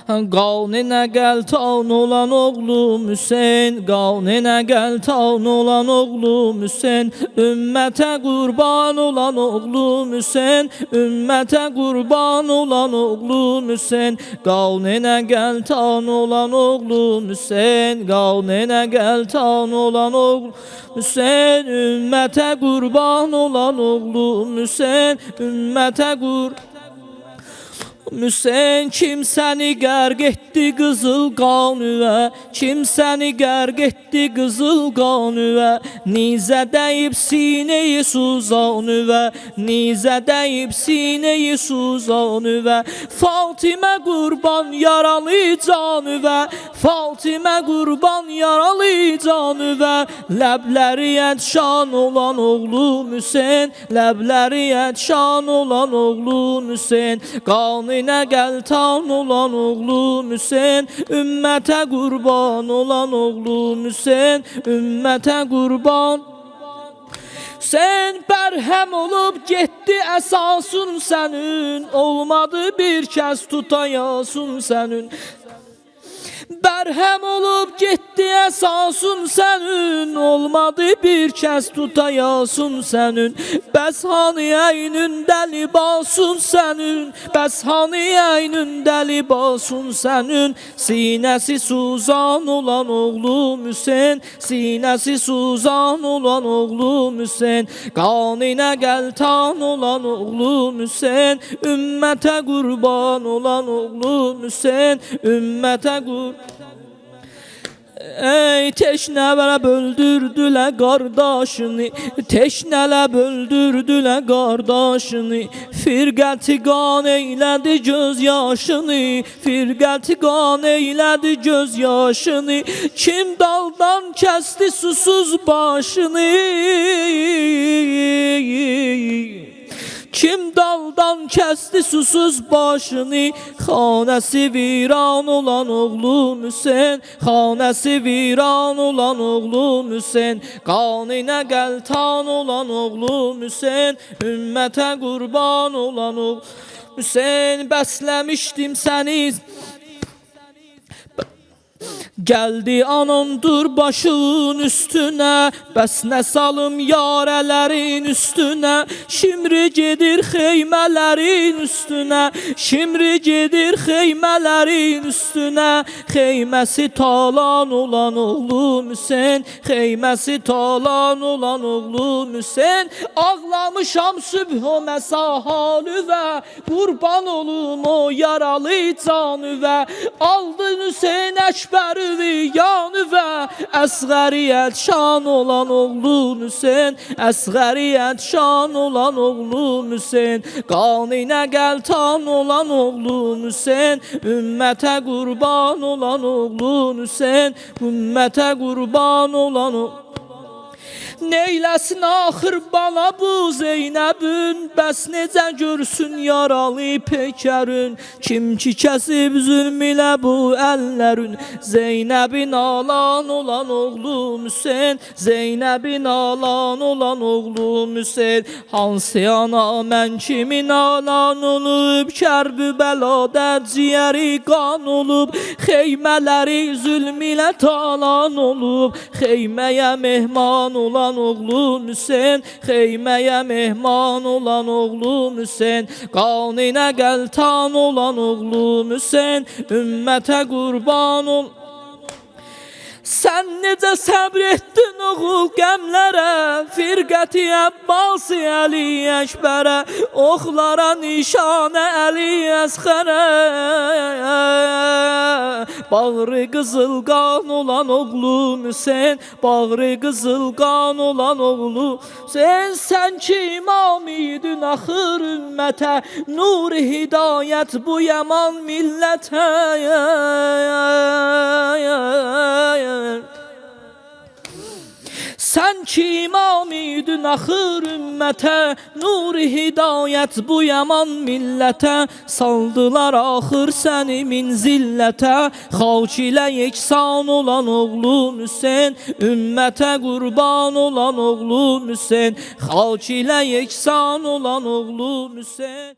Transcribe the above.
Qavninə gəl taun olan oğlum Hüseyn, qavninə gəl taun olan oğlum Hüseyn, ümmətə qurban olan oğlum Hüseyn, ümmətə qurban olan oğlum Hüseyn, qavninə gəl taun olan oğlum Hüseyn, qavninə gəl taun olan oğlum Hüseyn, ümmətə qurban olan oğlum Hüseyn, ümmətə qurban Hüseyn. Kim səni qərq etdi qızıl qanüvə, kim səni qərq etdi qızıl qanüvə, nizə dəyib sinəyi suzanüvə, nizə dəyib sinəyi suzanüvə, Fatimə qurban yaralı canüvə, Fatimə qurban yaralı canüvə, ləbləri ədşan olan oğlum Hüseyn, ləbləri ədşan olan oğlum Hüseyn, qanınə gəl taun olan oğlum Hüseyn, ümmətə qurban olan oğlum Hüseyn, ümmətə qurban Hüseyn. Bərhəm olub getdi əsasın sənin, olmadı bir kəs tutayasın sənin. Bərhəm olub getdi əsasın sənin, olmadı bir kəs tutayasın sənin. Bəs hani əynündə libasın sənin, bəs hani əynündə libasın sənin. Sinəsi suzan olan oğlum Hüseyn, sinəsi suzan olan oğlum Hüseyn, qanınə gəl taun olan oğlum Hüseyn, ümmətə qurban olan oğlum Hüseyn, ümmətə qurban Ey teşnələ öldürdülə qardaşını, teşnələ öldürdülə qardaşını, firqəti qan eylədi göz yaşını, firqəti qan eylədi göz yaşını, kim daldan kəsdi susuz başını, kim daldan kəsdi susuz başını, xanəsi viran olan oğlum Hüseyn, xanəsi viran olan oğlum Hüseyn, qanınə gəl taun olan oğlum Hüseyn, ümmətə qurban olan oğlum Hüseyn. Bəsləmişdim səni, gəldi anondur başın üstünə, bəs nə salım yarələrin üstünə, şimri gedir xeymələrin üstünə, şimri gedir xeymələrin üstünə, xeyməsi talan olan oğlum Hüseyn, xeyməsi talan olan oğlum Hüseyn. Ağlamışam sübh o məsahalüvə, qurban olum o yaralı canüvə, aldın Hüseyn Əkbəri yanüvə, əsğəriyyət şan olan oğlum Hüseyn, əsğəriyyət şan olan oğlum Hüseyn, qanınə gəl taun olan oğlum Hüseyn, ümmətə qurban olan oğlum Hüseyn, ümmətə qurban olan oğlum Neyləsin axır bana bu Zeynəbün, bəs necə görsün yaralı pekərün, kim ki kəsib zülm ilə bu əllərin. Zeynəbin alan olan oğlum Hüseyn, Zeynəbin alan olan oğlum Hüseyn, hansı ana mən kimin alan olub, Kərbəladə ciyəri qan olub, xeymələri zülm ilə talan olub, xeyməyə mehman olan oğlum Hüseyn, xeyməyə mehman olan oğlum Hüseyn, qanınə gəl taun olan oğlum Hüseyn, ümmətə qurban ol. Sən necə səbr etdin oğul qəmlərə, firqəti Əbbasi Əli Əkbərə, oxlara nişanə Əli Əsxərə, bağrı qızıl qan olan oğlum Hüseyn, bağrı qızıl qan olan oğlum Hüseyn. Sən ki imam idin axır ümmətə, nur-i hidayət bu yaman millətə. Sən ki imam idin axır ümmətə, nur-i hidayət bu yaman millətə, saldılar axır səni min zillətə, xalq ilə yeksan olan oğlum Hüseyn, ümmətə qurban olan oğlum Hüseyn, xalq ilə yeksan olan oğlum Hüseyn.